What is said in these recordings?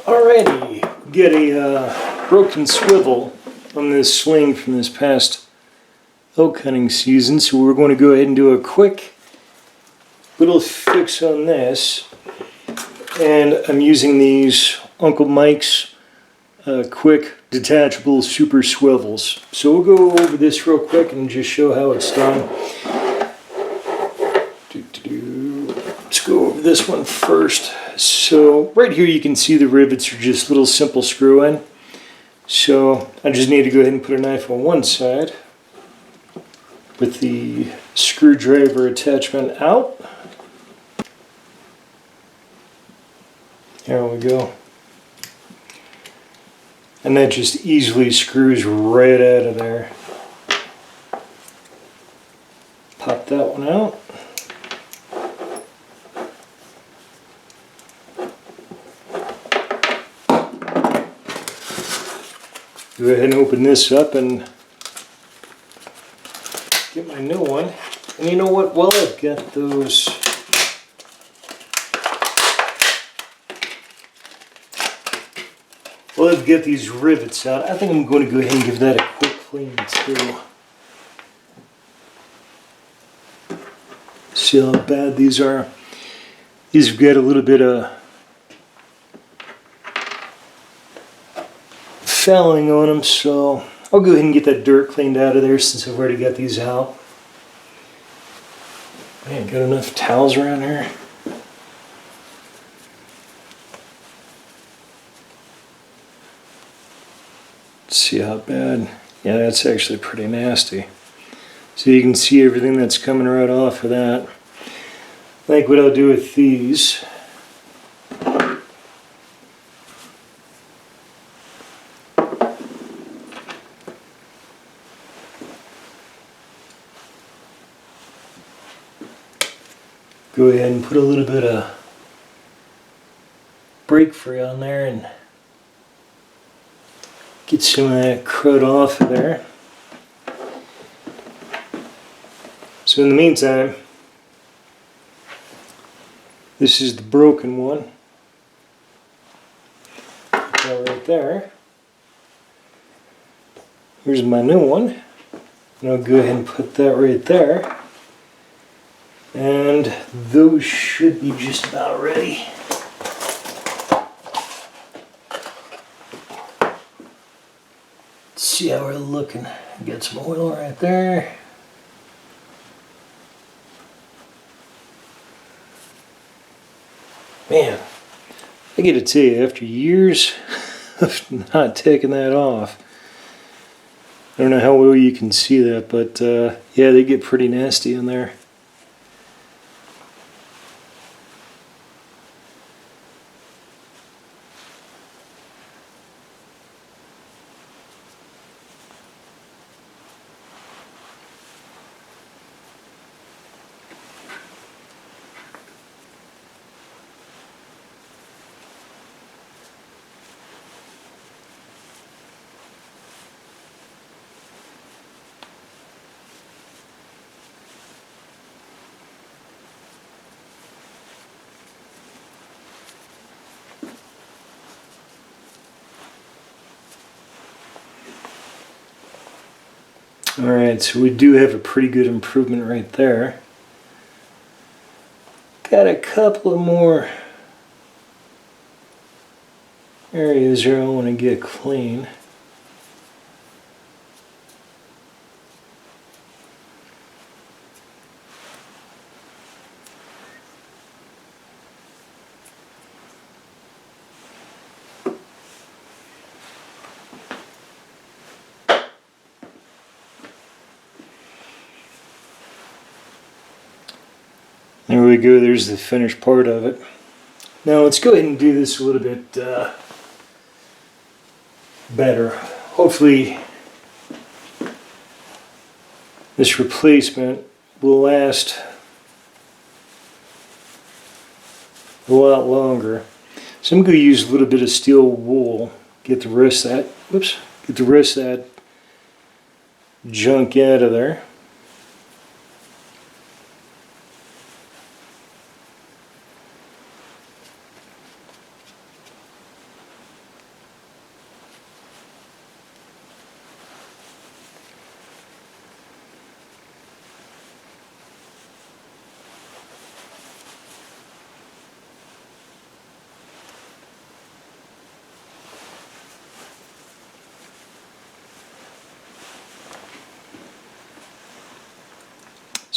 Alrighty, get a broken swivel on this sling from this past elk hunting season, so we're going to go ahead and do a quick little fix on this. And I'm using these Uncle Mike's quick detachable super swivels. So we'll go over this real quick and just show how it's done. Let's go over this one first. So right here you can see the rivets are just little simple screw in. So I just need to go ahead and put a knife on one side with the screwdriver attachment out. There we go. And that just easily screws right out of there. Pop that one out. Go ahead and open this up and get my new one. And you know what? While I've got those I've got these rivets out, I think I'm going to go ahead and give that a quick clean too. See how bad these are? These have got a little bit of fouling on them, so I'll go ahead and get that dirt cleaned out of there since I've already got these out. Man, got enough towels around here. Let's see how bad. Yeah, that's actually pretty nasty. So you can see everything that's coming right off of that. Like what I'll do with these. Go ahead and put a little bit of brake free on there and get some of that crud off of there. So in the meantime, this is the broken one. Put that right there. Here's my new one. And I'll go ahead and put that right there. And those should be just about ready. Let's see how we're looking. Get some oil right there. Man, I gotta tell you, after years of not taking that off, I don't know how well you can see that, but yeah, they get pretty nasty in there. Alright, so we do have a pretty good improvement right there. Got a couple of more areas here I want to get clean. There we go, there's the finished part of it. Now let's go ahead and do this a little bit better. Hopefully this replacement will last a lot longer. So I'm going to use a little bit of steel wool, get the rest of that junk out of there.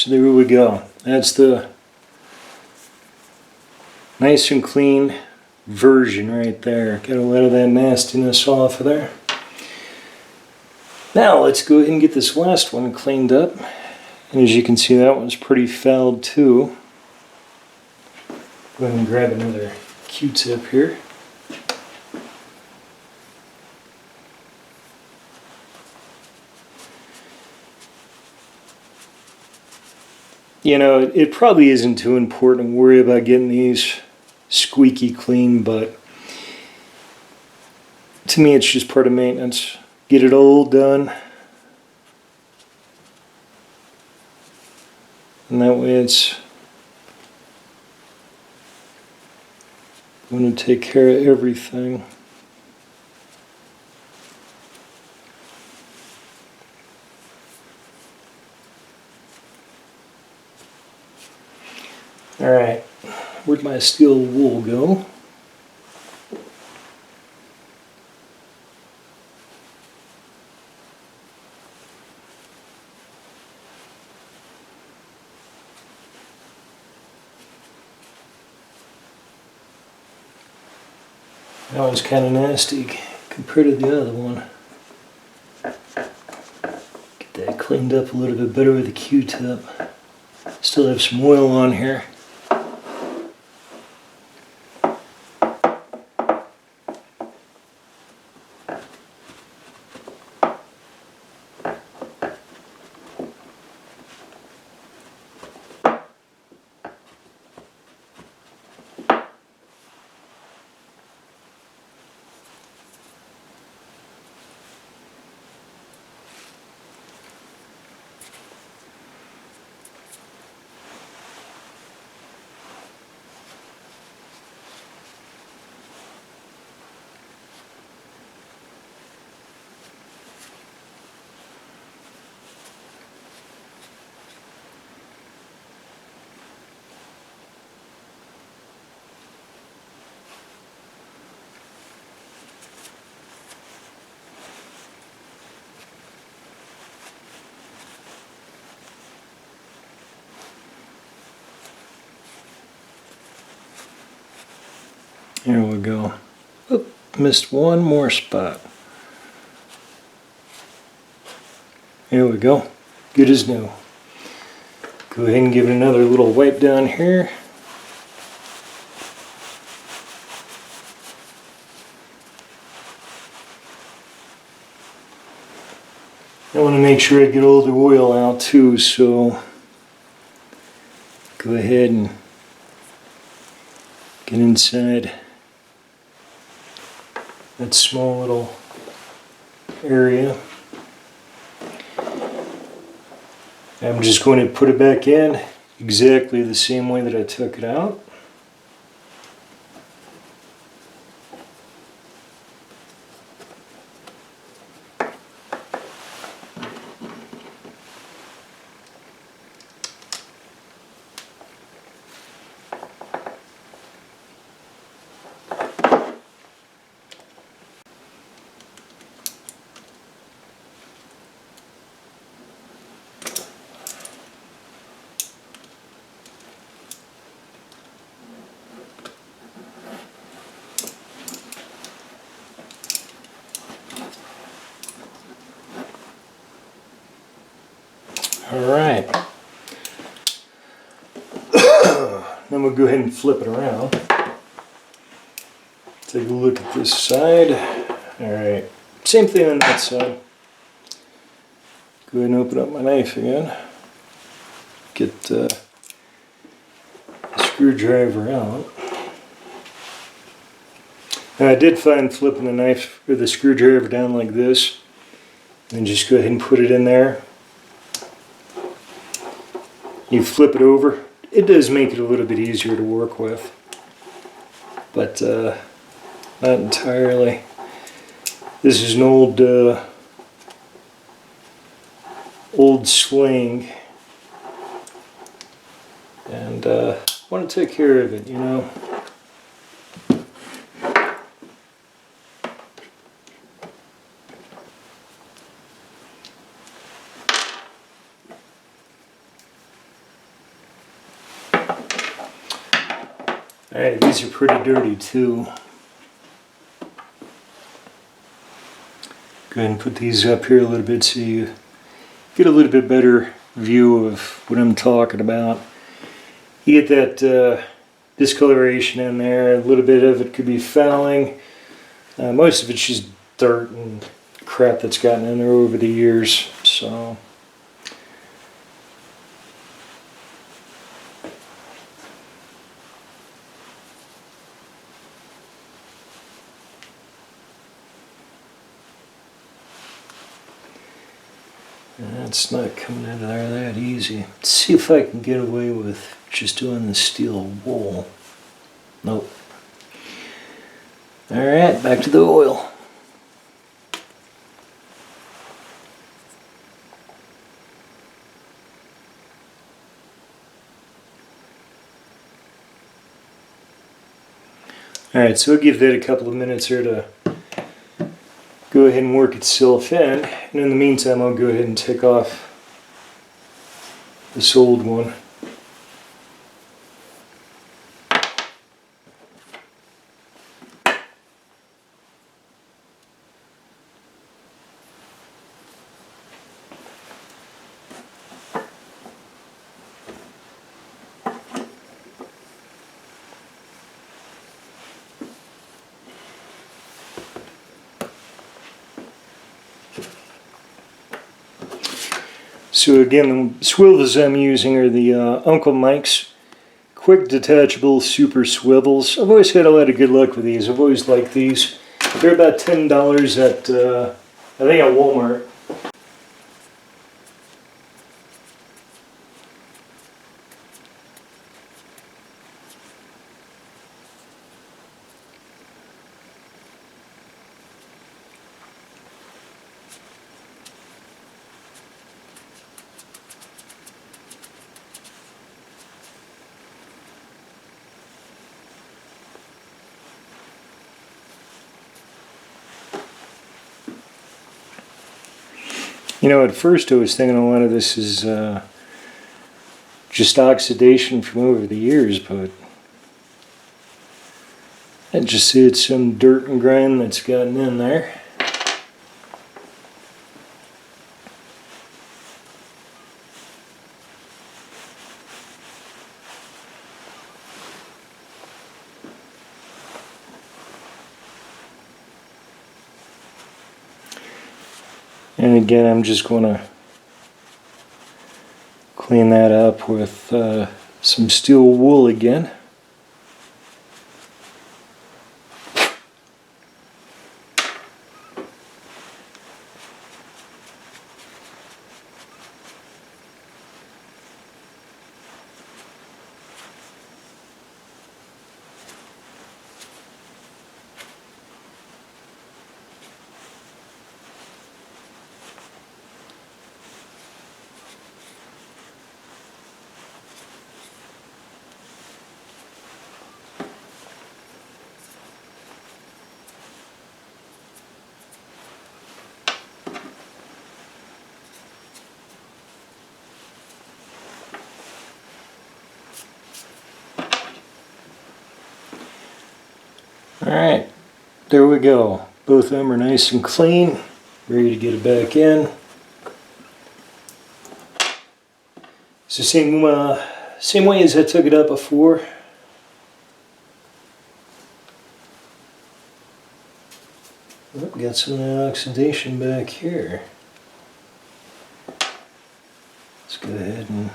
So there we go. That's the nice and clean version right there. Got a lot of that nastiness off of there. Now let's go ahead and get this last one cleaned up. And as you can see, that one's pretty fouled too. Go ahead and grab another Q-tip here. You know, it probably isn't too important to worry about getting these squeaky clean, but to me it's just part of maintenance. Get it all done. And that way it's going to take care of everything. Alright, where'd my steel wool go? That one's kind of nasty compared to the other one. Get that cleaned up a little bit better with a Q-tip. Still have some oil on here. Here we go. Oop, missed one more spot. Here we go. Good as new. Go ahead and give it another little wipe down here. I want to make sure I get all the oil out too, so go ahead and get inside that small little area. I'm just going to put it back in exactly the same way that I took it out. Alright, then we'll go ahead and flip it around. Take a look at this side. Alright, same thing on that side. Go ahead and open up my knife again. Get the screwdriver out. Now I did find flipping the knife or the screwdriver down like this, and just go ahead and put it in there. You flip it over. It does make it a little bit easier to work with, but not entirely. This is an old sling, and want to take care of it, you know. Alright, these are pretty dirty too. Go ahead and put these up here a little bit so you get a little bit better view of what I'm talking about. You get that discoloration in there. A little bit of it could be fouling. Most of it's just dirt and crap that's gotten in there over the years. So that's not coming out of there that easy. Let's see if I can get away with just doing the steel wool. Nope. Alright, back to the oil. Alright, so we'll give that a couple of minutes here to go ahead and work itself in. And in the meantime, I'll go ahead and take off this old one. So again, the swivels I'm using are the Uncle Mike's quick detachable super swivels. I've always had a lot of good luck with these. I've always liked these. They're about $10 at, I think at Walmart. You know, at first I was thinking a lot of this is just oxidation from over the years, but I just see it's some dirt and grime that's gotten in there. And again, I'm just going to clean that up with some steel wool again. Alright, there we go. Both of them are nice and clean, ready to get it back in. It's the same way as I took it up before. Oh, got some oxidation back here. Let's go ahead and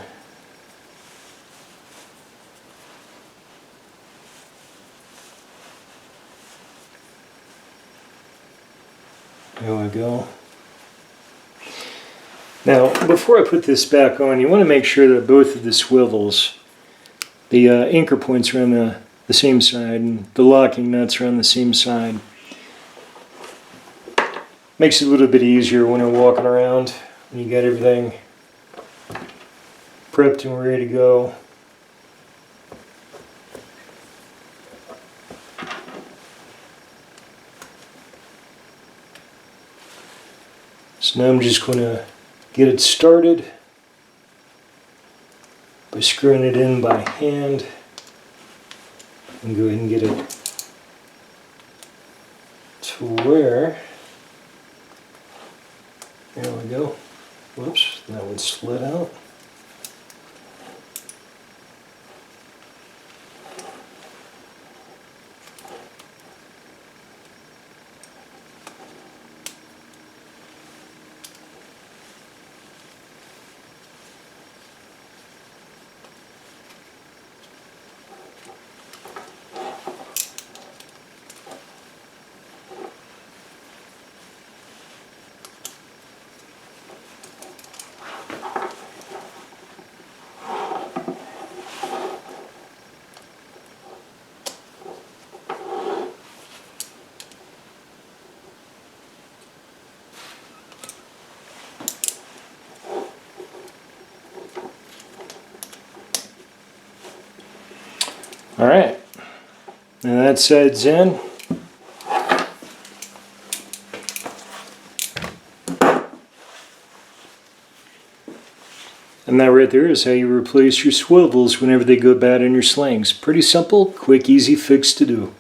there we go. Now, before I put this back on, you want to make sure that both of the swivels, the anchor points are on the same side and the locking nuts are on the same side. Makes it a little bit easier when you're walking around, when you got everything prepped and ready to go. So now I'm just going to get it started by screwing it in by hand. And go ahead and get it to where, there we go. Whoops, that one slid out. All right, and that side's in. And that right there is how you replace your swivels whenever they go bad in your slings. Pretty simple, quick, easy fix to do.